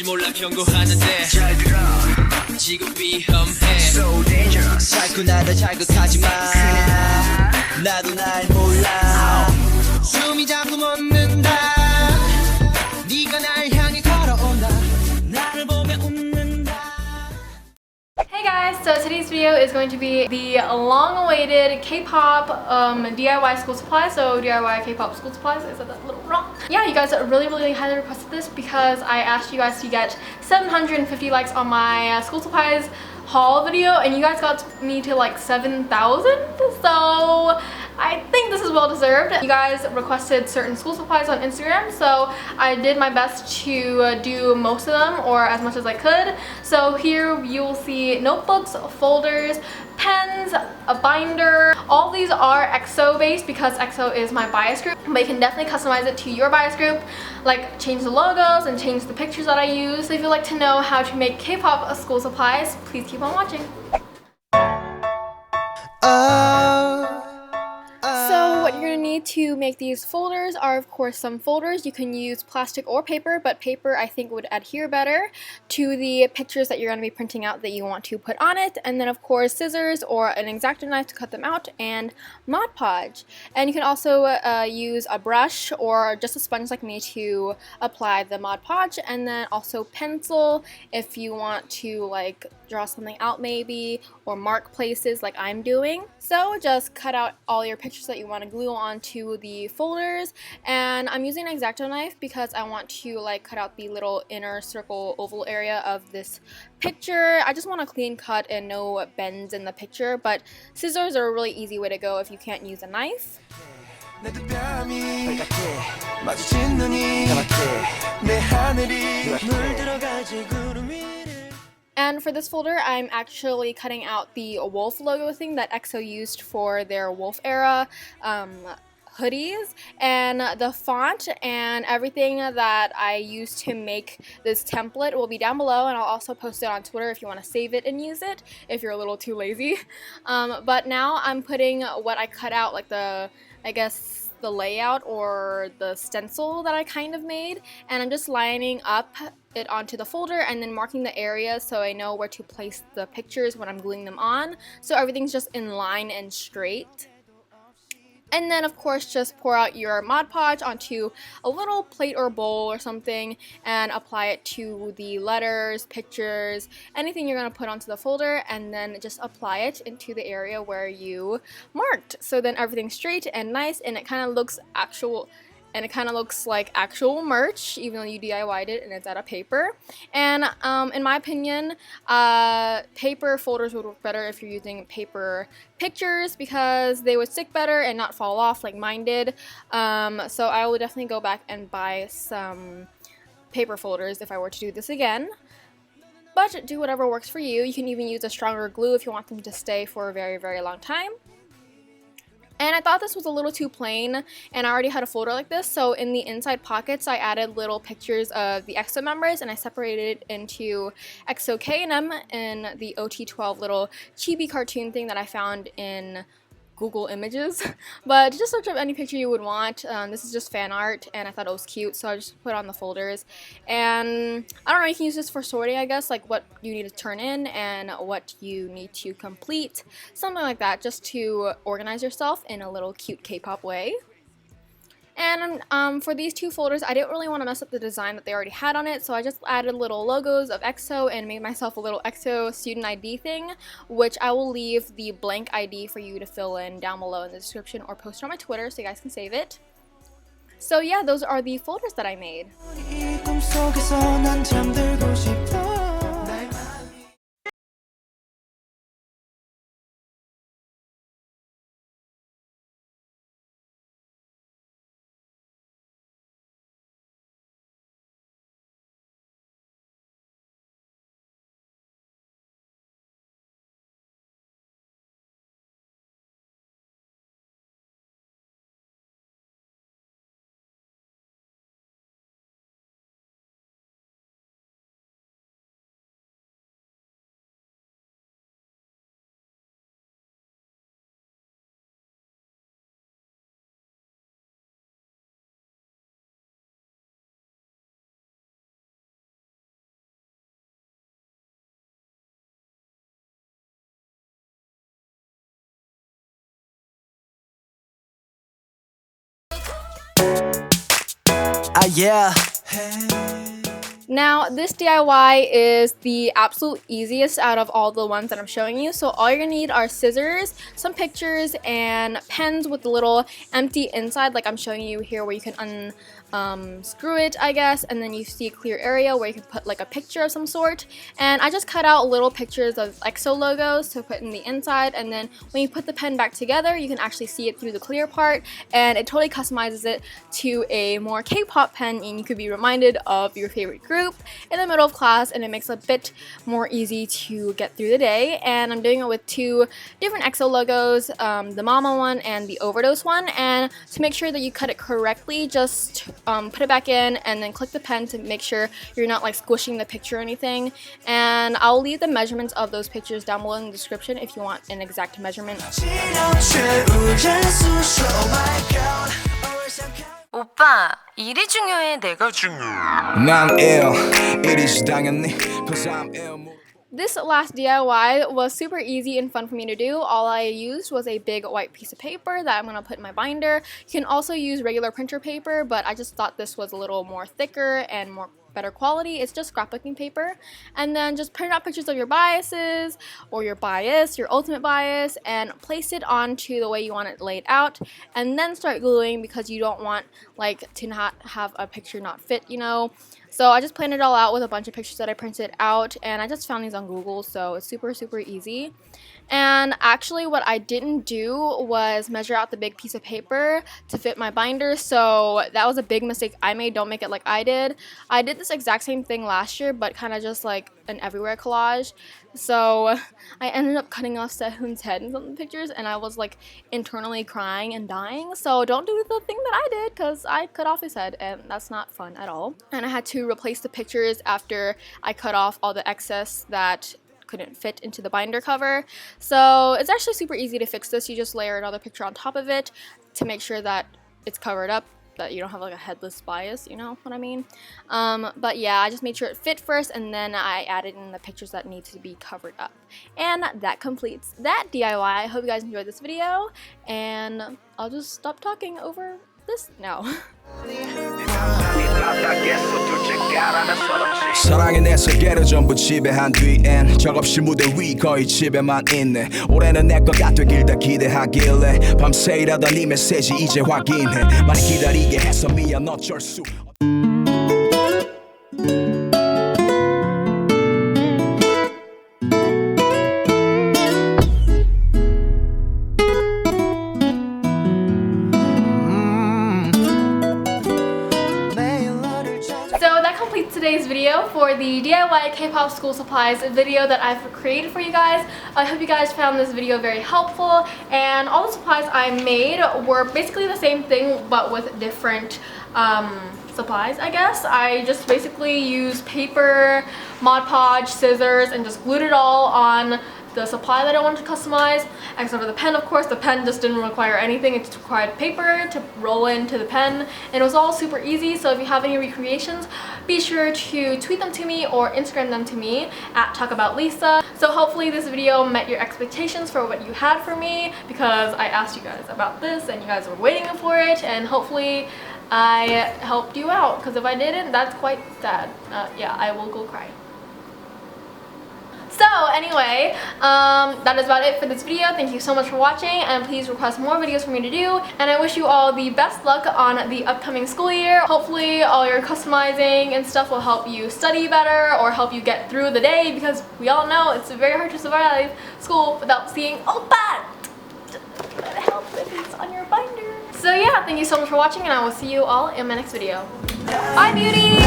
뭔지 몰라 경고하는데 잘 들어 지금 위험해 So dangerous 자꾸나다 자극하지마 나도 날 몰라 숨이 자꾸 멎는다 네가 날 향해 걸어온다 나를 보며 웃는다. Hey guys, so today's video is going to be the long-awaited K-pop DIY school supplies. So DIY K-pop school supplies. I said that a little wrong. Yeah, you guys really highly requested this because I asked you guys to get 750 likes on my school supplies haul video, and you guys got me to like 7,000. So I think this is well deserved. You guys requested certain school supplies on Instagram, so I did my best to do most of them, or as much as I could. So here you will see notebooks, folders, pens, a binder. All these are XO based because XO is my bias group, but you can definitely customize it to your bias group, like change the logos and change the pictures that I use. So if you'd like to know how to make K-pop school supplies, please keep on watching. So what you're going to need to make these folders are, of course, some folders. You can use plastic or paper, but paper I think would adhere better to the pictures that you're going to be printing out that you want to put on it. And then, of course, scissors or an X-Acto knife to cut them out, and Mod Podge. And you can also use a brush or just a sponge like me to apply the Mod Podge, and then also pencil if you want to like draw something out maybe, or mark places like I'm doing. So just cut out all your pictures that you want to glue onto the folders, and I'm using an X-Acto knife because I want to like cut out the little inner circle oval area of this picture. I just want a clean cut and no bends in the picture, but scissors are a really easy way to go if you can't use a knife. And for this folder, I'm actually cutting out the wolf logo thing that EXO used for their wolf era hoodies, and the font and everything that I used to make this template will be down below, and I'll also post it on Twitter if you want to save it and use it if you're a little too lazy. But now I'm putting what I cut out, like the layout or the stencil that I kind of made, and I'm just lining up it onto the folder and then marking the area so I know where to place the pictures when I'm gluing them on, so everything's just in line and straight. And then, of course, just pour out your Mod Podge onto a little plate or bowl or something and apply it to the letters, pictures, anything you're going to put onto the folder, and then just apply it into the area where you marked. So then everything's straight and nice, and it kind of looks actual. And it kind of looks like actual merch, even though you DIY'd it and it's out of paper. And in my opinion, paper folders would work better if you're using paper pictures because they would stick better and not fall off like mine did. So I will definitely go back and buy some paper folders if I were to do this again. But do whatever works for you. You can even use a stronger glue if you want them to stay for a very long time. And I thought this was a little too plain, and I already had a folder like this, so in the inside pockets I added little pictures of the EXO members, and I separated it into EXO K&M and the OT12 little chibi cartoon thing that I found in Google Images. But just search up any picture you would want. This is just fan art, and I thought it was cute, so I just put it on the folders. And I don't know, you can use this for sorting, I guess, like what you need to turn in and what you need to complete, something like that, just to organize yourself in a little cute K-pop way. And for these two folders, I didn't really want to mess up the design that they already had on it, so I just added little logos of EXO and made myself a little EXO student ID thing, which I will leave the blank ID for you to fill in down below in the description or post on my Twitter so you guys can save it. So yeah, those are the folders that I made. Ah yeah. Now, this DIY is the absolute easiest out of all the ones that I'm showing you. So all you're gonna need are scissors, some pictures, and pens with the little empty inside like I'm showing you here, where you can unscrew it, I guess, and then you see a clear area where you can put like a picture of some sort. And I just cut out little pictures of XO logos to put in the inside, and then when you put the pen back together, you can actually see it through the clear part, and it totally customizes it to a more K-pop pen, and you could be reminded of your favorite group in the middle of class, and it makes it a bit more easy to get through the day. And I'm doing it with two different XO logos, the Mama one and the Overdose one. And to make sure that you cut it correctly, just put it back in and then click the pen to make sure you're not like squishing the picture or anything. And I'll leave the measurements of those pictures down below in the description if you want an exact measurement. 오빠, 일이 중요해, 내가 중요해. 난 ill, it is 당연히, 'cause I'm ill. This last DIY was super easy and fun for me to do. All I used was a big white piece of paper that I'm going to put in my binder. You can also use regular printer paper, but I just thought this was a little more thicker and more better quality. It's just scrapbooking paper. And then just print out pictures of your biases or your bias, your ultimate bias, and place it onto the way you want it laid out, and then start gluing because you don't want like to not have a picture not fit, you know. So I just planned it all out with a bunch of pictures that I printed out, and I just found these on Google, so it's super easy. And actually what I didn't do was measure out the big piece of paper to fit my binder, so that was a big mistake I made. Don't make it like I did. I did this exact same thing last year, but kind of just like an everywhere collage. So I ended up cutting off Sehun's head in some of the pictures, and I was like internally crying and dying. So don't do the thing that I did, because I cut off his head and that's not fun at all. And I had to replace the pictures after I cut off all the excess that couldn't fit into the binder cover. So it's actually super easy to fix this. You just layer another picture on top of it to make sure that it's covered up, that you don't have like a headless bias, you know what I mean? But yeah, I just made sure it fit first, and then I added in the pictures that need to be covered up. And that completes that DIY. I hope you guys enjoyed this video, and I'll just stop talking over this now. 사랑의 내 세계를 전부 지배한 뒤엔 적없이 무대 위 거의 집에만 있네. 올해는 내 거가 되길 다 기대하길래 밤새 일하던 이 메시지 이제 확인해. 많이 기다리게 해서 미안 어쩔 수. Today's video for the DIY K-pop school supplies video that I've created for you guys. I hope you guys found this video very helpful, and all the supplies I made were basically the same thing but with different supplies, I guess. I just basically used paper, Mod Podge, scissors, and just glued it all on the supply that I wanted to customize, except for the pen, of course. The pen just didn't require anything. It just required paper to roll into the pen, and it was all super easy. So if you have any recreations, be sure to tweet them to me or Instagram them to me at talkaboutlisa. So hopefully this video met your expectations for what you had for me, because I asked you guys about this and you guys were waiting for it, and hopefully I helped you out, because if I didn't, that's quite sad. Yeah, I will go cry. So anyway, that is about it for this video. Thank you so much for watching, and please request more videos for me to do, and I wish you all the best luck on the upcoming school year. Hopefully all your customizing and stuff will help you study better or help you get through the day, because we all know it's very hard to survive school without seeing oppa. That helps if it's on your binder. So yeah, thank you so much for watching, and I will see you all in my next video. Bye, beauties!